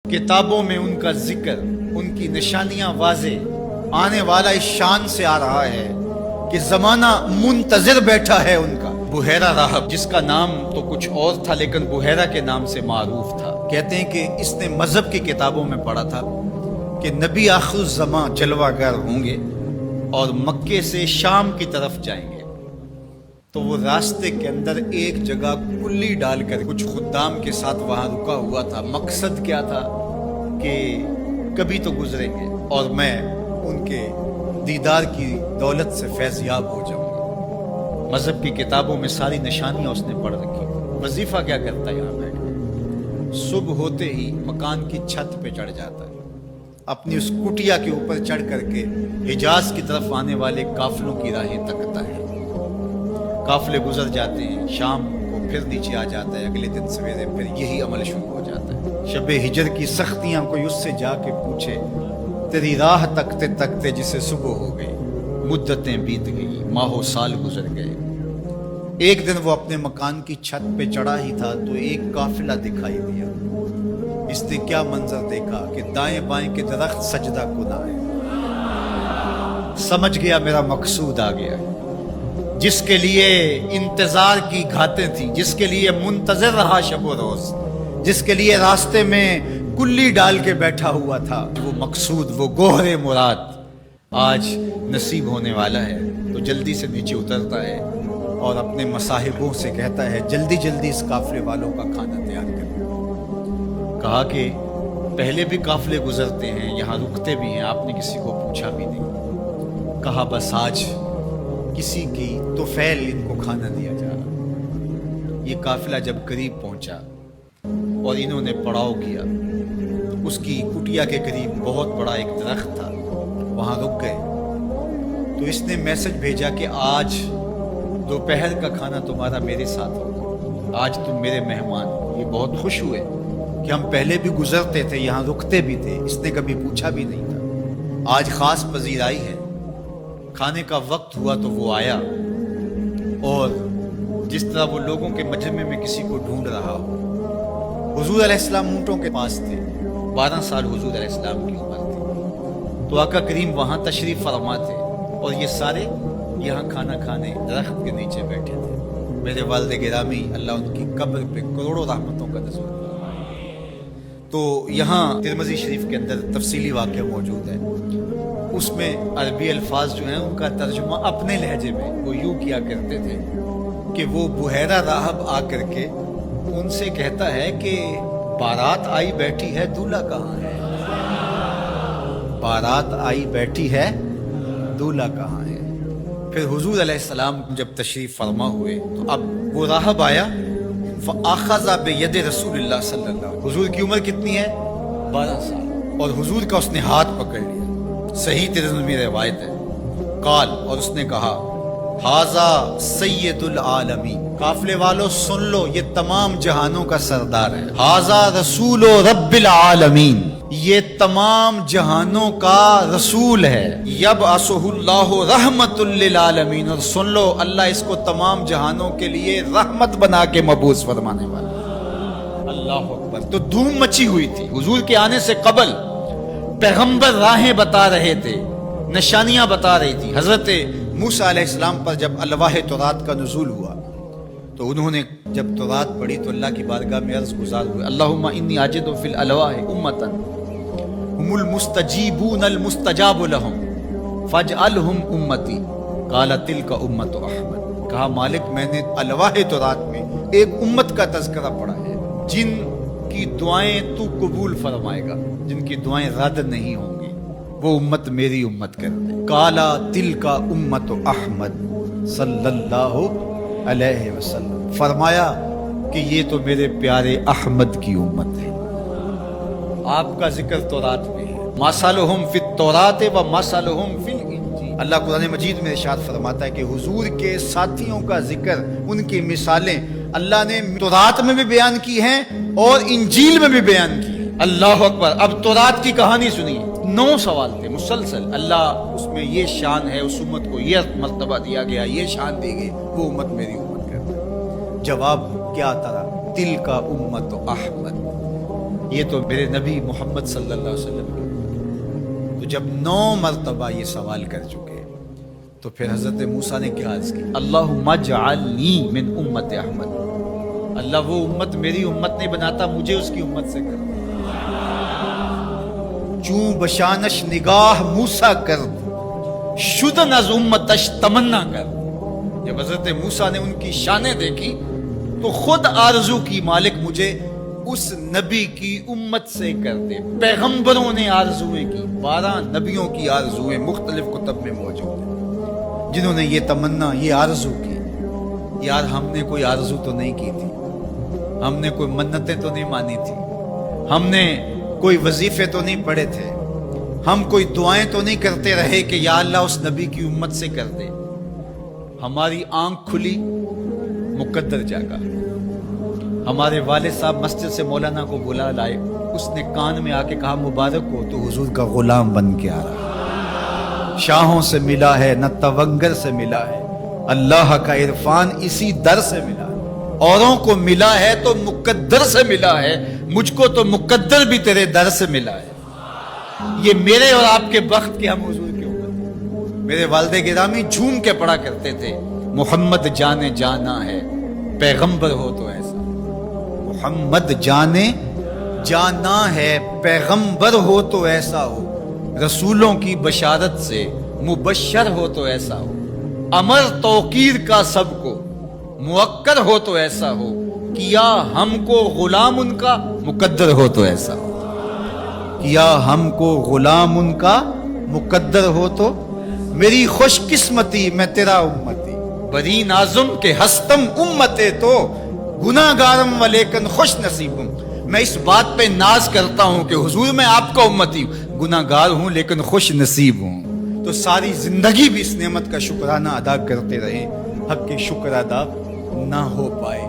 किताबों में उनका जिक्र, उनकी निशानियां वाज़ेह, आने वाला इस शान से आ रहा है कि जमाना मुंतजिर बैठा है उनका। बुहैरा राहब, जिसका नाम तो कुछ और था लेकिन बुहैरा के नाम से मारूफ था। कहते हैं कि इसने मजहब की किताबों में पढ़ा था कि नबी आखिर ज़मां जलवागर होंगे और मक्के से शाम की तरफ जाएंगे। तो वो रास्ते के अंदर एक जगह कुल्ली डालकर कुछ खुद्दाम के साथ वहां रुका हुआ था। मकसद क्या था कि कभी तो गुजरेंगे और मैं उनके दीदार की दौलत से फैज़याब हो जाऊंगा। मजहब की किताबों में सारी निशानियां उसने पढ़ रखी। वजीफा क्या करता है यहाँ बैठ के? सुबह होते ही मकान की छत पे चढ़ जाता है, अपनी उस कुटिया के ऊपर चढ़ करके हिजाज की तरफ आने वाले काफिलों की राहें तकता है। काफिले गुजर जाते हैं, शाम को फिर नीचे आ जाता है। अगले दिन सवेरे फिर यही अमल शुरू हो जाता है। शबे हिजर की सख्तियां कोई उससे जाके पूछे, तेरी राह तकते तकते जिसे सुबह हो गई, मुद्दतें बीत गई, माहो साल गुजर गए। एक दिन वो अपने मकान की छत पे चढ़ा ही था तो एक काफिला दिखाई दिया। इसने क्या मंजर देखा कि दाएं बाएं के दरख्त सजदा कुदा है। समझ गया मेरा मकसूद आ गया। जिसके लिए इंतजार की घातें थी, जिसके लिए मुंतजर रहा शबो रोज, जिसके लिए रास्ते में कुल्ली डाल के बैठा हुआ था, वो मकसूद, वो गोहरे मुराद आज नसीब होने वाला है। तो जल्दी से नीचे उतरता है और अपने मसाहिबों से कहता है, जल्दी जल्दी इस काफिले वालों का खाना तैयार करें। कहा कि पहले भी काफिले गुजरते हैं, यहाँ रुकते भी हैं, आपने किसी को पूछा भी नहीं। कहा बस आज किसी की तुफैल इनको खाना दिया जा रहा। ये काफिला जब करीब पहुंचा और इन्होंने पड़ाव किया, उसकी कुटिया के करीब बहुत बड़ा एक दरख्त था, वहां रुक गए। तो इसने मैसेज भेजा कि आज दोपहर का खाना तुम्हारा मेरे साथ होगा, आज तुम मेरे मेहमान हो। ये बहुत खुश हुए कि हम पहले भी गुजरते थे, यहाँ रुकते भी थे, इसने कभी पूछा भी नहीं था। आज खास पजीराई है। खाने का वक्त हुआ तो वो आया और जिस तरह वो लोगों के मजमे में किसी को ढूंढ रहा हो। हुजूर अलैहिस्सलाम ऊंटों के पास थे, 12 साल हुजूर अलैहिस्सलाम की उम्र थी। तो आका करीम वहां तशरीफ फरमा थे और ये सारे यहाँ खाना खाने दरख्त के नीचे बैठे थे। मेरे वालिद गिरामी, अल्लाह उनकी कब्र पे करोड़ों रहमतों का नज़र। तो यहाँ तिरमिज़ी शरीफ के अंदर तफसीली वाक़या मौजूद है। उसमें अरबी अल्फाज जो हैं उनका तर्जुमा अपने लहजे में वो यूँ किया करते थे कि वो बुहैरा राहब आकर के उनसे कहता है कि बारात आई बैठी है, दूल्हा कहाँ है? बारात आई बैठी है, दूल्हा कहाँ है? फिर हुजूर अलैहिस्सलाम जब तशरीफ फरमा हुए तो अब वो राहब आया, फ़अख़ज़ बियद रसूलिल्लाह सल्लल्लाहु। हुजूर की उम्र कितनी है? 12 साल। और हुजूर का उसने हाथ पकड़ लिया। सही तिरमिज़ी में रिवायत है। काल, और उसने कहा, हाजा सैयदुल आलमीन, काफिले वालों सुन लो, ये तमाम जहानों का सरदार है। हाजा रसूलो रब्बिल आलमीन, ये तमाम जहानों का रसूल है। यब असहुल्लाहु रहमतुल लिल आलमीन, और सुन लो अल्लाह इसको तमाम जहानों के लिए रहमत बना के मबूस फरमाने वाला। अल्लाह अकबर। तो धूम मची हुई थी। हुजूर के आने से कबल पैगंबर राहें बता रहे थे, निशानियां बता रही थी। हजरत मूसा अलैहिस्सलाम पर जब अलवाह तौरात का नुज़ूल हुआ तो उन्होंने जब तौरात पढ़ी तो अल्लाह की बारगाह में अर्ज़ गुज़ार हुए, अल्लाहुम्मा इन्नी आजिदु फिल अलवाह उम्मतन हुमुल मुस्तजीबूनल मुस्तजाबु लहुम फजअलहुम उम्मती काला तिलका उम्मतु अहमद। कहा मालिक, मैंने अलवाह तौरात में एक उम्मत का तज़किरा पढ़ा है जिनकी दुआएं तू कबूल फरमाएगा, जिनकी दुआएं रद्द नहीं होंगी, वो उम्मत मेरी उम्मत कर दे। काला तिलका उम्मत अहमद सल्लल्लाहु अलैहि वसल्लम। फरमाया कि ये तो मेरे प्यारे अहमद की उम्मत है। आपका जिक्र तौरात में है, मसलुहुम फित तौरात व मसलुहुम फिल इंजील। अल्लाह कुरान मजीद में इरशाद फरमाता है कि हुजूर के साथियों का जिक्र, उनकी मिसालें अल्लाह ने तौरात में भी बयान की हैं और इंजील में भी बयान की है। अल्लाह अकबर। अब तौरात की कहानी सुनिए। 9 सवाल थे मुसलसल। अल्लाह उसमें ये शान है, उस उम्मत को ये मर्तबा दिया गया, ये शान दी गई, वो उम्मत मेरी उम्मत कर। जवाब क्या आता रहा? तिल का उम्मत अहमद, یہ تو میرے نبی محمد صلی اللہ علیہ وسلم کی۔ تو جب 9 مرتبہ یہ سوال کر چکے تو پھر حضرت موسیٰ نے کیا عرض کی؟ اللہم اجعلنی من امت احمد، اللہ وہ امت میری امت نہیں بناتا، مجھے اس کی امت سے کر۔ چوں بشانش نگاہ موسیٰ کرد، شدن از امتش تمنا کر۔ جب حضرت موسیٰ نے ان کی شانیں دیکھی تو خود آرزو کی، مالک مجھے اس نبی کی امت سے کر دے۔ پیغمبروں نے آرزویں کی، 12 نبیوں کی آرزویں مختلف کتب میں موجود ہیں، جنہوں نے یہ تمنا، یہ آرزو کی، یار ہم نے کوئی آرزو تو نہیں کی تھی، ہم نے کوئی منتیں تو نہیں مانی تھی، ہم نے کوئی وظیفے تو نہیں پڑھے تھے، ہم کوئی دعائیں تو نہیں کرتے رہے کہ یا اللہ اس نبی کی امت سے کر دے۔ ہماری آنکھ کھلی، مقدر جاگا۔ ہمارے والد صاحب مسجد سے مولانا کو بلا لائے، اس نے کان میں آ کے کہا مبارک ہو، تو حضور کا غلام بن کے آ رہا۔ شاہوں سے ملا ہے نہ تونگر سے ملا ہے، اللہ کا عرفان اسی در سے ملا ہے۔ اوروں کو ملا ہے تو مقدر سے ملا ہے، مجھ کو تو مقدر بھی تیرے در سے ملا ہے۔ یہ میرے اور آپ کے بخت کے ہم حضور کے اوپر۔ میرے والد گرامی جھوم کے پڑھا کرتے تھے، محمد جانے جانا ہے پیغمبر ہو تو ایسا، محمد جانے جانا ہے پیغمبر ہو تو ایسا ہو، رسولوں کی بشارت سے مبشر ہو تو ایسا ہو، امر توقیر کا سب کو موکر ہو تو ایسا ہو، کیا ہم کو غلام ان کا مقدر ہو تو ایسا ہو، کیا ہم کو غلام ان کا مقدر ہو تو۔ میری خوش قسمتی میں تیرا امتی، بری نازم کے ہستم امتے تو، گناہ گارم و لیکن خوش نصیبم۔ میں اس بات پہ ناز کرتا ہوں کہ حضور میں آپ کا امتی ہوں، گناہ گار ہوں لیکن خوش نصیب ہوں۔ تو ساری زندگی بھی اس نعمت کا شکرانہ ادا کرتے رہیں، حق کے شکر ادا نہ ہو پائے۔